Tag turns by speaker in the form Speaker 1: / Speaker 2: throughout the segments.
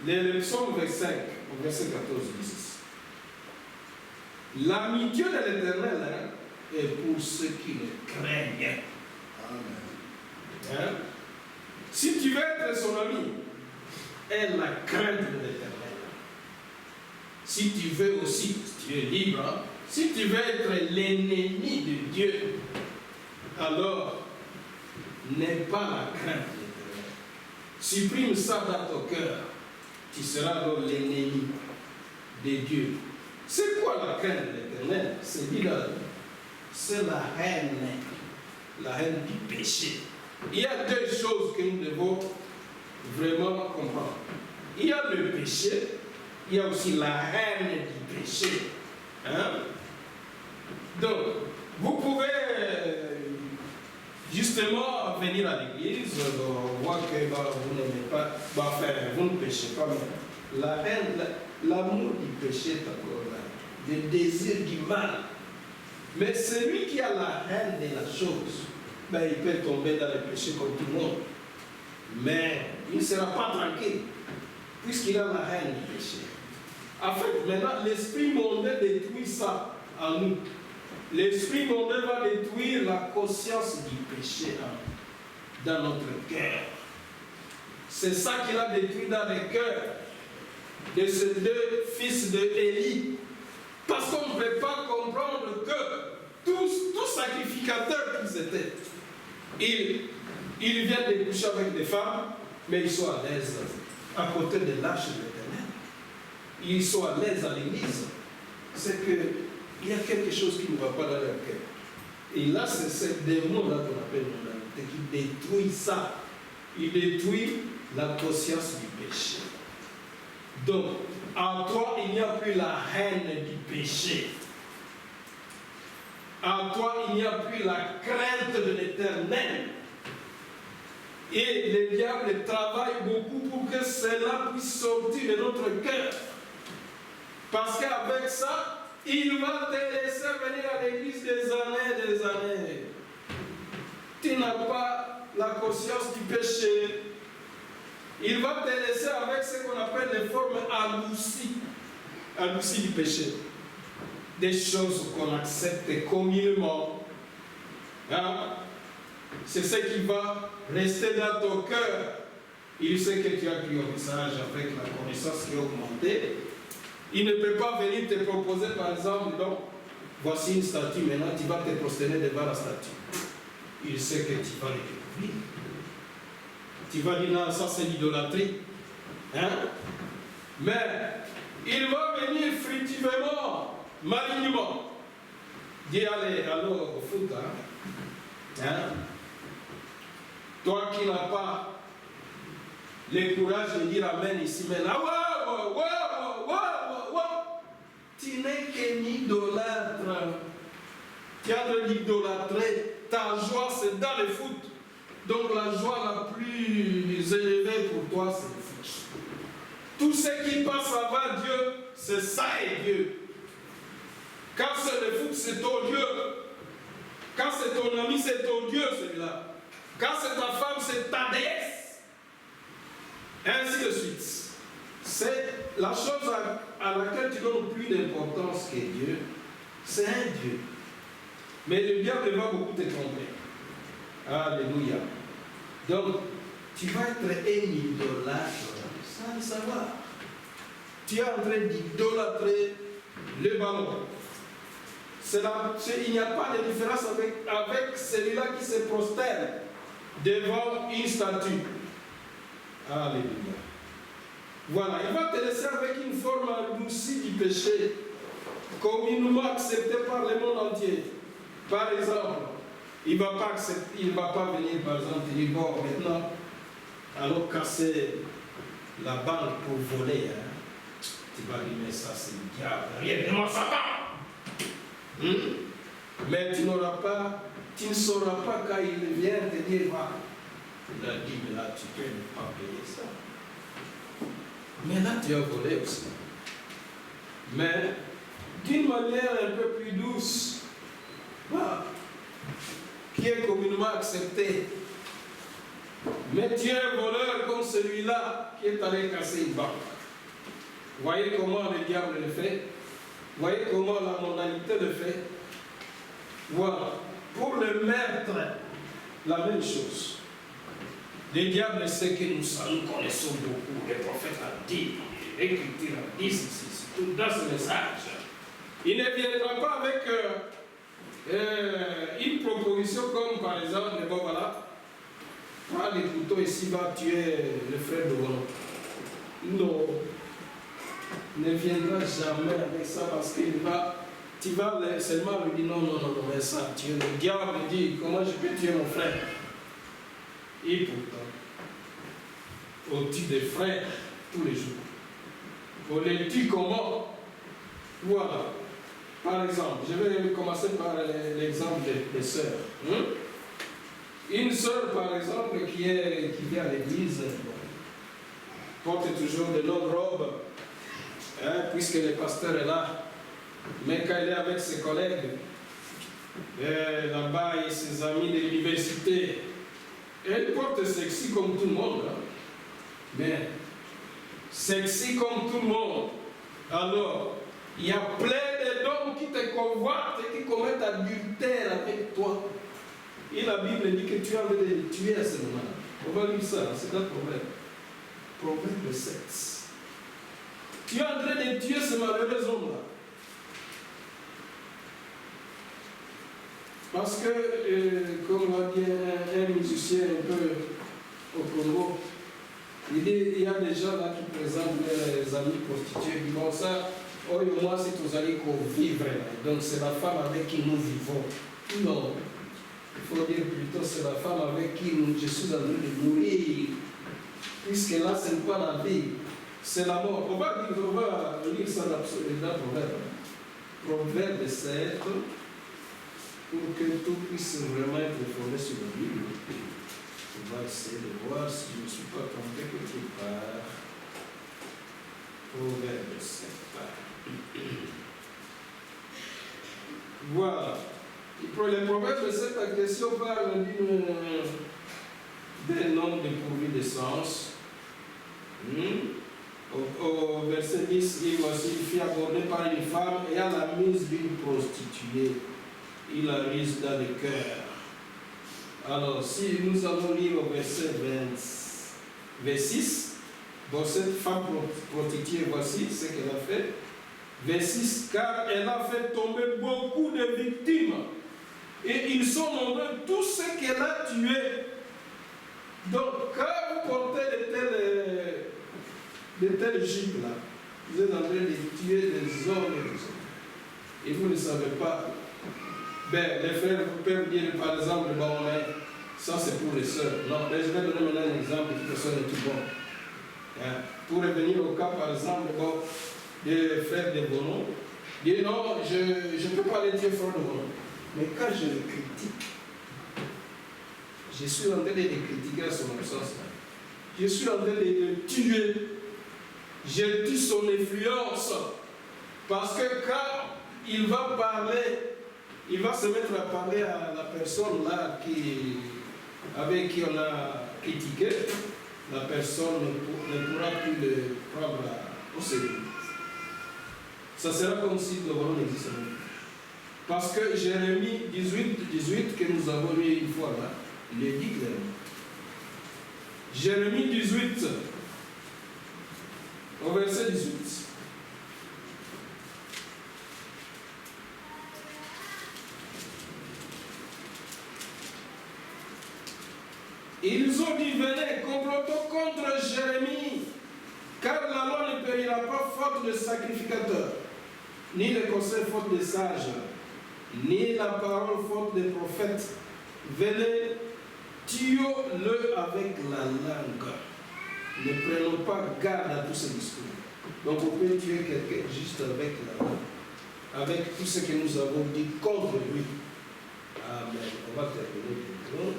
Speaker 1: Le psaume 25, verset 14 dit ceci. L'amitié de l'Éternel est pour ceux qui le craignent. Amen. Si tu veux être son ami, aie la crainte de l'Éternel. Si tu veux aussi, si tu es libre, si tu veux être l'ennemi de Dieu, alors n'aie pas la crainte de l'Éternel. Supprime ça dans ton cœur. Tu seras donc l'ennemi de Dieu. C'est quoi la crainte de l'Éternel? C'est dit là, c'est la haine du péché. Il y a deux choses que nous devons vraiment comprendre. Il y a le péché, il y a aussi la haine du péché. Donc, vous pouvez justement venir à l'église, voir que vous n'aimez pas, vous ne péchez pas, mais la haine, l'amour du péché est encore là, le désir du mal. Mais celui qui a la haine de la chose, il peut tomber dans le péché comme tout le monde. Mais il ne sera pas tranquille, puisqu'il a la haine du péché. En fait, maintenant, l'esprit mondain détruit ça en nous. L'esprit mondain va détruire la conscience du péché dans notre cœur. C'est ça qu'il a détruit dans le cœur de ces deux fils d'Élie. Parce qu'on ne peut pas comprendre que tous sacrificateurs qu'ils étaient, ils viennent de coucher avec des femmes, mais ils sont à l'aise à côté de l'arche de l'Éternel. Ils sont à l'aise à l'église. C'est qu'il y a quelque chose qui ne va pas dans leur cœur. Et là, c'est ce démon-là qu'on appelle mondanité qui détruit ça. Il détruit la conscience du péché. Donc, en toi, il n'y a plus la haine du péché. En toi, il n'y a plus la crainte de l'Éternel. Et le diable travaille beaucoup pour que cela puisse sortir de notre cœur. Parce qu'avec ça, il va te laisser venir à l'église des années. Tu n'as pas la conscience du péché. Il va te laisser avec ce qu'on appelle les formes adoucies du péché. Des choses qu'on accepte communément. C'est ce qui va rester dans ton cœur. Il sait que tu as pris au message avec la connaissance qui est augmentée. Il ne peut pas venir te proposer, par exemple, donc, voici une statue, maintenant tu vas te prosterner devant la statue. Il sait que tu vas le découvrir. Tu vas dire, non, ça c'est l'idolâtrie. Mais il va venir furtivement, malignement. Dis, allez, alors au foot, toi qui n'as pas le courage de dire amen ici, mais là, tu n'es qu'un idolâtre. Tu as de l'idolâtrer. Ta joie, c'est dans le foot. Donc la joie la plus élevée pour toi, c'est le foot. Tout ce qui passe avant Dieu, c'est ça et Dieu. Quand c'est le foot, c'est ton Dieu. Quand c'est ton ami, c'est ton Dieu, celui-là. Quand c'est ta femme, c'est ta déesse. Ainsi de suite. C'est la chose à laquelle tu donnes plus d'importance que Dieu. C'est un Dieu. Mais le diable va beaucoup te tromper. Alléluia. Donc, tu vas être un idolâtre sans le savoir. Tu es en train d'idolâtrer le ballon. Il n'y a pas de différence avec celui-là qui se prosterne devant une statue. Alléluia. Voilà, il va te laisser avec une forme adoucie du péché, communément acceptée par le monde entier. Par exemple, il ne va pas venir, par exemple, dire, bon, maintenant, alors casser la banque pour voler, tu vas dire, mais ça c'est le diable, rien de moi, Satan. Mais tu ne sauras pas quand il vient te dire, il a dit, mais là, tu peux ne pas payer ça. Mais là, tu as volé aussi. Mais d'une manière un peu plus douce, qui est communément acceptée. Mais tu es un voleur comme celui-là qui est allé casser une banque. Voyez comment le diable le fait. Voyez comment la mondanité le fait. Voilà. Pour le maître, la même chose. Le diable sait que nous connaissons beaucoup. Les prophètes l'ont dit, l'Écriture a dit ceci, tout dans ce message. Il ne viendra pas avec une proposition comme par exemple, bon voilà, prends les couteaux ici, va tuer le frère de Bono. Non. Il ne viendra jamais avec ça parce qu'il va, tu vas seulement lui dire non, mais ça, tu es le diable, dit comment je peux tuer mon frère. Et pourtant, on tue des frères tous les jours. On les tue comment? Voilà. Par exemple, je vais commencer par l'exemple des sœurs. Une sœur, par exemple, qui vient à l'église, porte toujours de longues robes, puisque le pasteur est là. Mais quand elle est avec ses collègues, là-bas, et ses amis de l'université, elle porte sexy comme tout le monde. Mais sexy comme tout le monde. Alors, il y a plein d'hommes qui te convoitent et qui commettent adultère avec toi. Et la Bible dit que tu as envie de les tuer à ce moment-là. On va lire ça, c'est un problème. Problème de sexe. Tu es en train de tuer ce malheureux homme-là. Parce que, comme l'a dit un musicien un peu au Congo, il y a des gens là qui présentent les amis prostituées. Ils disent bon, ça, oh, moi, c'est aux amis qu'on vivre. Donc, c'est la femme avec qui nous vivons. Non. Il faut dire plutôt, c'est la femme avec qui je suis en train de mourir. Puisque là, ce n'est pas la vie, c'est la mort. On va lire ça dans Proverbe. Proverbe 7. Pour que tout puisse vraiment être fondé sur la Bible. On va essayer de voir si je ne me suis pas trompé quelque part. Proverbe 7. Voilà. Le Proverbe 7, la question parle d'un homme dépourvu de sens. Au verset 10, il fut abordé par une femme et à la mise d'une prostituée. Il la rise dans le cœur. Alors, si nous allons lire au verset 26, bon, cette femme prostituée, voici ce qu'elle a fait. 26, car elle a fait tomber beaucoup de victimes. Et ils sont nombreux, tous ceux qu'elle a tués. Donc, quand vous portez de telles jupes-là, vous êtes en train de tuer des hommes et des hommes. Et vous ne savez pas. Ben, les frères peuvent dire par exemple, bon, mais ça c'est pour les sœurs. Non, mais je vais donner maintenant un exemple qui peut sonner tout bon. Pour revenir au cas par exemple, bon, des frères de Bono, dire non, je ne peux pas les dire frères de Bono. Mais quand je le critique, je suis en train de les critiquer à son absence. Je suis en train de le tuer. Je tue son influence. Parce que quand il va parler, il va se mettre à parler à la personne là avec qui on a critiqué. La personne ne pourra plus le prendre au sérieux. Ça sera comme si le Bono n'existait pas. Parce que Jérémie 18 que nous avons lu une fois là, il est dit clairement. Jérémie 18, au verset 18. Ils ont dit, venez, complotons contre Jérémie, car la loi ne périra pas faute de sacrificateur, ni le conseil faute de sages, ni la parole faute des prophètes. Venez, tuons-le avec la langue. Ne prenons pas garde à tous ces discours. Donc on peut tuer quelqu'un juste avec la langue, avec tout ce que nous avons dit contre lui. Amen. On va terminer maintenant.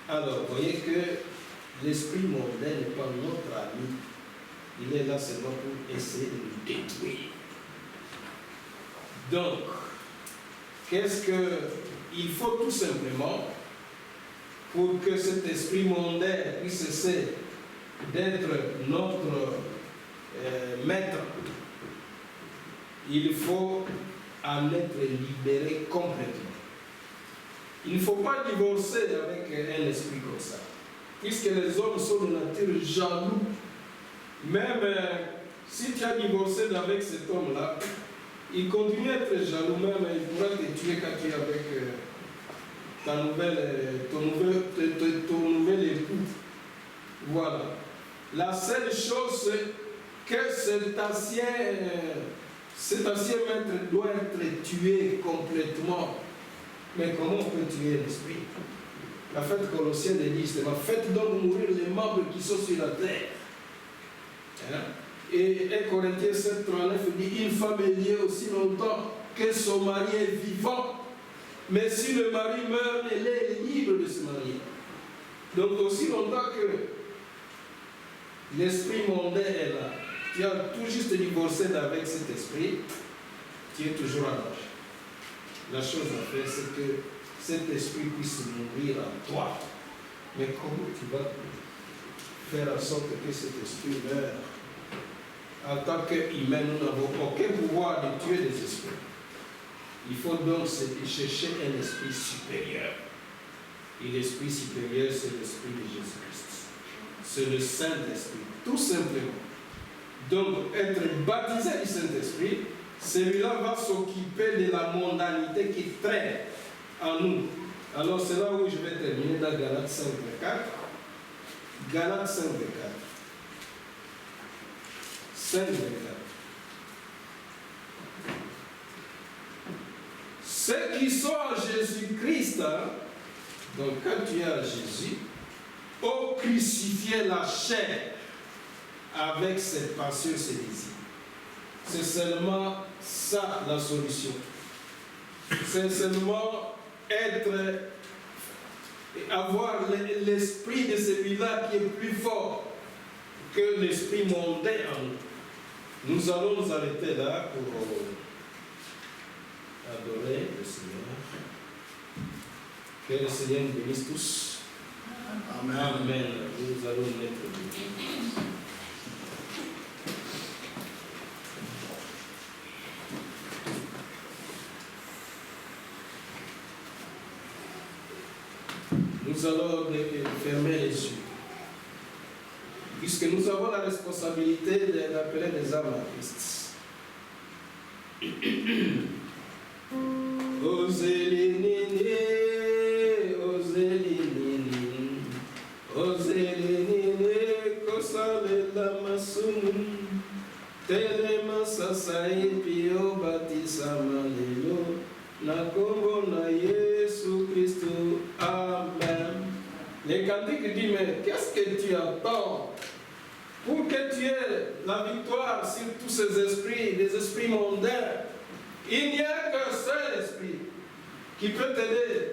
Speaker 1: Alors, vous voyez que l'esprit mondain n'est pas notre ami. Il est là seulement pour essayer de nous détruire. Donc, qu'est-ce qu'il faut tout simplement pour que cet esprit mondain puisse cesser d'être notre maître, il faut en être libéré complètement. Il ne faut pas divorcer avec un esprit comme ça, puisque les hommes sont de nature jaloux. Même si tu as divorcé avec cet homme-là, il continue à être jaloux, même il pourra te tuer quand tu es avec ton nouvel époux. Voilà. La seule chose, c'est que cet ancien maître doit être tué complètement. Mais comment on peut tuer l'esprit? La fête Colossienne dit, faites donc mourir les membres qui sont sur la terre. Hein? Et 1 Corinthiens 7,39 dit, une femme est liée aussi longtemps que son mari est vivant. Mais si le mari meurt, elle est libre de se marier. Donc aussi longtemps que l'esprit mondain est là, tu as tout juste divorcé avec cet esprit, tu es toujours à l'âge. La chose à faire, c'est que cet esprit puisse mourir en toi. Mais comment tu vas faire en sorte que cet esprit meure? En tant qu'humain, nous n'avons aucun pouvoir de tuer les esprits. Il faut donc chercher un esprit supérieur. Et l'esprit supérieur, c'est l'esprit de Jésus-Christ. C'est le Saint-Esprit, tout simplement. Donc, être baptisé du Saint-Esprit, celui-là va s'occuper de la mondanité qui traîne en nous. Alors, c'est là où je vais terminer dans Galates 5, 4. Galates 5, 4. 5, 4. Ceux qui sont en Jésus-Christ, donc quand tu es à Jésus, ont crucifié la chair avec ses passions, ses désirs. C'est seulement ça la solution. C'est seulement avoir l'esprit de celui-là qui est plus fort que l'esprit mondain en nous. Nous allons nous arrêter là pour adorer le Seigneur. Que le Seigneur nous bénisse tous. Amen. Amen. Nous allons mettre debout. Nous allons fermer les yeux, puisque nous avons la responsabilité d'appeler des âmes à Christ. Amen. Les cantiques disent, mais qu'est-ce que tu attends pour que tu aies la victoire sur tous ces esprits, des esprits mondains? Il n'y a qu'un seul esprit qui peut t'aider.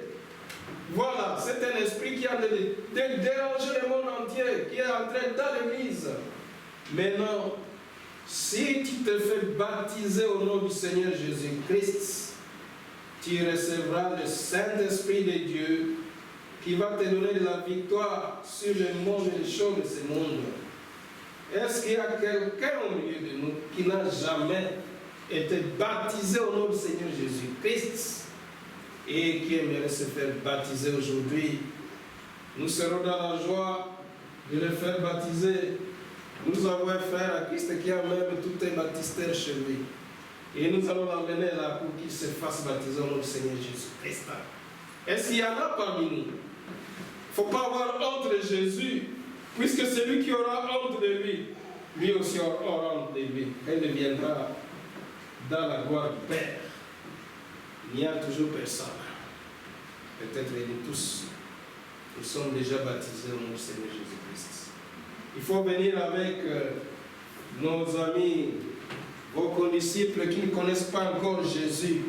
Speaker 1: Voilà, c'est un esprit qui a dérangé le monde entier, qui est entré dans l'église. Maintenant, si tu te fais baptiser au nom du Seigneur Jésus-Christ, tu recevras le Saint-Esprit de Dieu qui va te donner de la victoire sur le monde et les choses de ce monde. Est-ce qu'il y a quelqu'un au milieu de nous qui n'a jamais été baptisé au nom du Seigneur Jésus-Christ et qui aimerait se faire baptiser aujourd'hui? Nous serons dans la joie de le faire baptiser. Nous avons un frère à Christ qui a même tout un baptistère chez lui. Et nous allons l'emmener là pour qu'il se fasse baptiser au nom du Seigneur Jésus-Christ. Est-ce qu'il y en a parmi nous? Il ne faut pas avoir honte de Jésus, puisque celui qui aura honte de lui, lui aussi aura honte de lui. Elle deviendra dans la gloire du Père. Il n'y a toujours personne. Peut-être nous tous, nous sommes déjà baptisés au nom du Seigneur Jésus-Christ. Il faut venir avec nos amis, vos condisciples qui ne connaissent pas encore Jésus.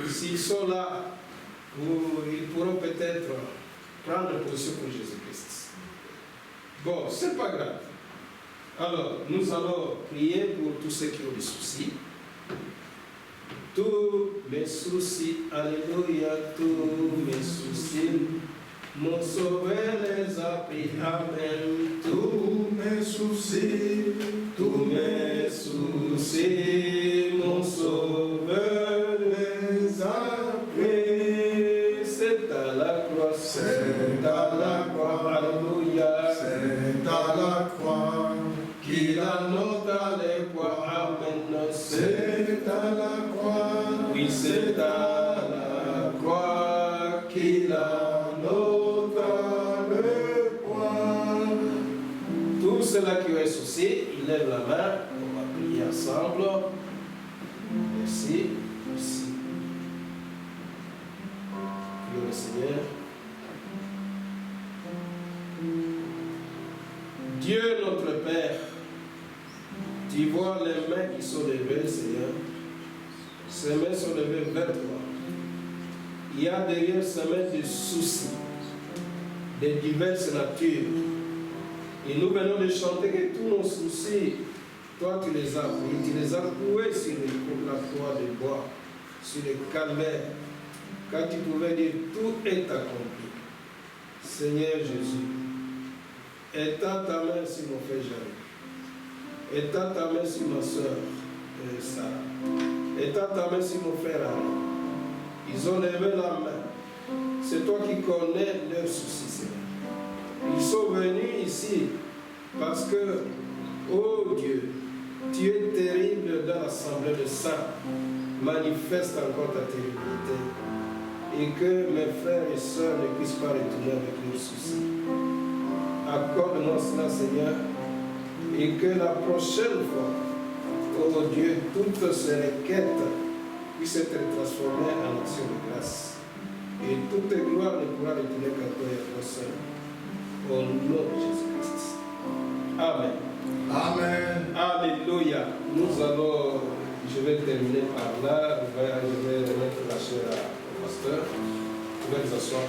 Speaker 1: S'ils sont là, ils pourront peut-être prendre position pour Jésus-Christ. Bon, c'est pas grave. Alors, nous allons prier pour tous ceux qui ont des soucis. Tous mes soucis, alléluia, tous mes soucis. Mon sauveur les a pris, amen. Tous mes soucis, mon sauveur les a pris. C'est à la croix, alléluia.
Speaker 2: C'est à la croix
Speaker 1: qu'il annonce les croix, amen.
Speaker 2: C'est à la croix,
Speaker 1: oui, c'est à la croix qu'il annonce les croix. Tous ceux-là qui ont un souci, ils lèvent la main, on va prier ensemble. Merci, merci. Prions le Seigneur. Dieu notre Père, tu vois les mains qui sont levées, Seigneur. Ces mains sont levées vers toi. Il y a derrière ces mains des soucis, de diverses natures. Et nous venons de chanter que tous nos soucis, toi tu les as pris, tu les as cloués sur la croix de bois, sur le calvaire, quand tu pouvais dire tout est accompli. Seigneur Jésus, étends ta main sur mon frère Jean. Étends ta main sur ma soeur Sarah. Étends ta main sur mon frère Alain. Ils ont levé la main. C'est toi qui connais leurs soucis, Seigneur. Ils sont venus ici parce que, oh Dieu, tu es terrible dans l'assemblée de saints. Manifeste encore ta terribilité. Et que mes frères et sœurs ne puissent pas retourner avec leurs soucis. Accorde-moi cela, Seigneur. Et que la prochaine fois, oh Dieu, toutes ces requêtes puissent être transformées en action de grâce. Et toute gloire ne pourra retourner qu'à toi et à toi seul. Au nom de Jésus-Christ. Amen.
Speaker 2: Amen.
Speaker 1: Alléluia. Nous allons, je vais terminer par là. Je vais remettre la chair au pasteur. Vous pouvez vous asseoir.